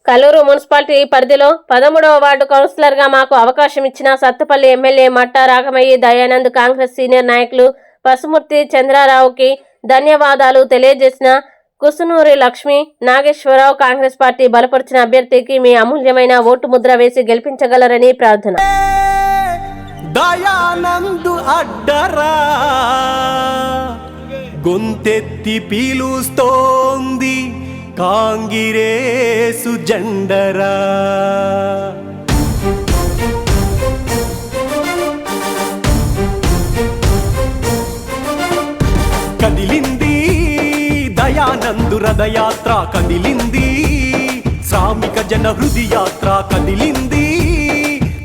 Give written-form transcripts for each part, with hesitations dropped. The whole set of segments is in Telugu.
కల్లూరు మున్సిపాలిటీ పరిధిలో 13వ వార్డు కౌన్సిలర్గా మాకు అవకాశం ఇచ్చిన సత్తుపల్లి ఎమ్మెల్యే మట్టా రాఘమయ్య దయానంద్ కాంగ్రెస్ సీనియర్ నాయకులు పసుమూర్తి చంద్రారావుకి ధన్యవాదాలు తెలియజేసిన కుసునూరి లక్ష్మి నాగేశ్వరరావు కాంగ్రెస్ పార్టీ బలపరిచిన అభ్యర్థికి మీ అమూల్యమైన ఓటు ముద్ర వేసి గెలిపించగలరని ప్రార్థన. దయానందు అడ్డరా గొంతెత్తి పీలుస్తోంది కాంగిరేసు జెండరా. కదిలింది దయానందు రథయాత్ర, కదిలింది శ్రామిక జన హృది యాత్ర, కదిలింది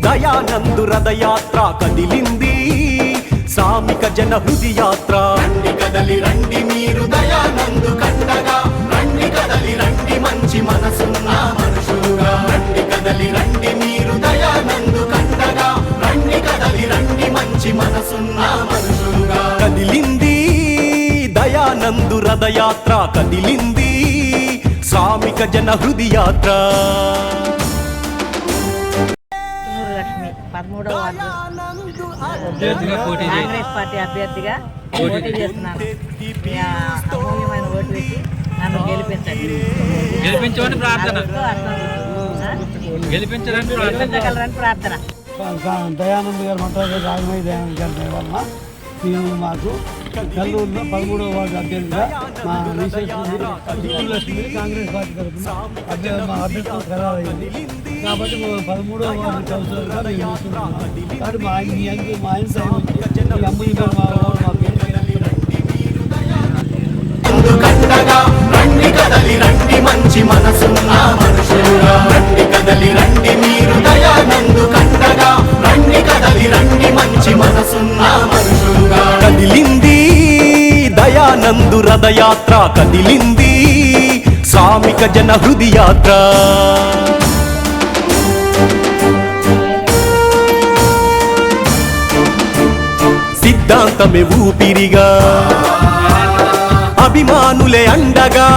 దయానందు రథయాత్ర, కదిలింది శ్రామిక జన హృది యాత్ర. రండి కదలి రండి మీరు దయానందు కండగా, రండి కదలి రండి మంచి మనసున్న మనుషులుగా, రండి కదలి రండి మీరు దయానందు కండగా, రండి కదలి రండి మంచి మనసున్న మనుషులుగా. కదిలింది దయానందు రథయాత్ర, కదిలింది శ్రామిక జన హృది యాత్ర. 13వ వార్డు కాంగ్రెస్ పార్టీ అభ్యర్థిగా పోటీ చేస్తున్నాను. అమూల్యమైన ఓటు వేసి నన్ను గెలిపించమని ప్రార్థన. గెలిపించగలరని ప్రార్థన. దయానంద్ గారు మంటారు రాఘమయ్య దయానంద్ గారి వలన మేము మాకు కల్లూరులో 13వ వార్డు అభ్యర్థిగా మా లక్ష్మి కాంగ్రెస్ పార్టీ తరఫున మా అభ్యర్థులు ఖరారైంది. కాబట్టి 13వ వార్డు కౌన్సిలర్గా మేము చూస్తున్నాము. కాబట్టి మా ఆయన సైన్ వచ్చి అమ్మాయి గారు మా ఓటు మాకు రండి కదలి రండి మంచి మనసున్న మనుషులుగా, రండి కదలి రండి మీరు దయానందు కండగా, రండి కదలి రండి మంచి మనసున్న మనుషులుగా. కదిలింది దయానందు రథయాత్ర, కదిలింది శ్రామిక జన హృది యాత్ర. సిద్ధాంతమే ఊపిరిగా, అభిమానులే అండగా,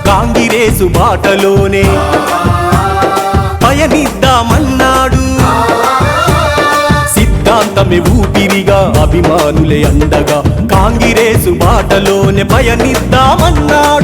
కాంగిరేసు బాటలోనే పయనిద్దామన్నాడు. సిద్ధాంతమే ఊపిరిగా, అభిమానులే అండగా, కాంగిరేసు బాటలోనే పయనిద్దామన్నాడు.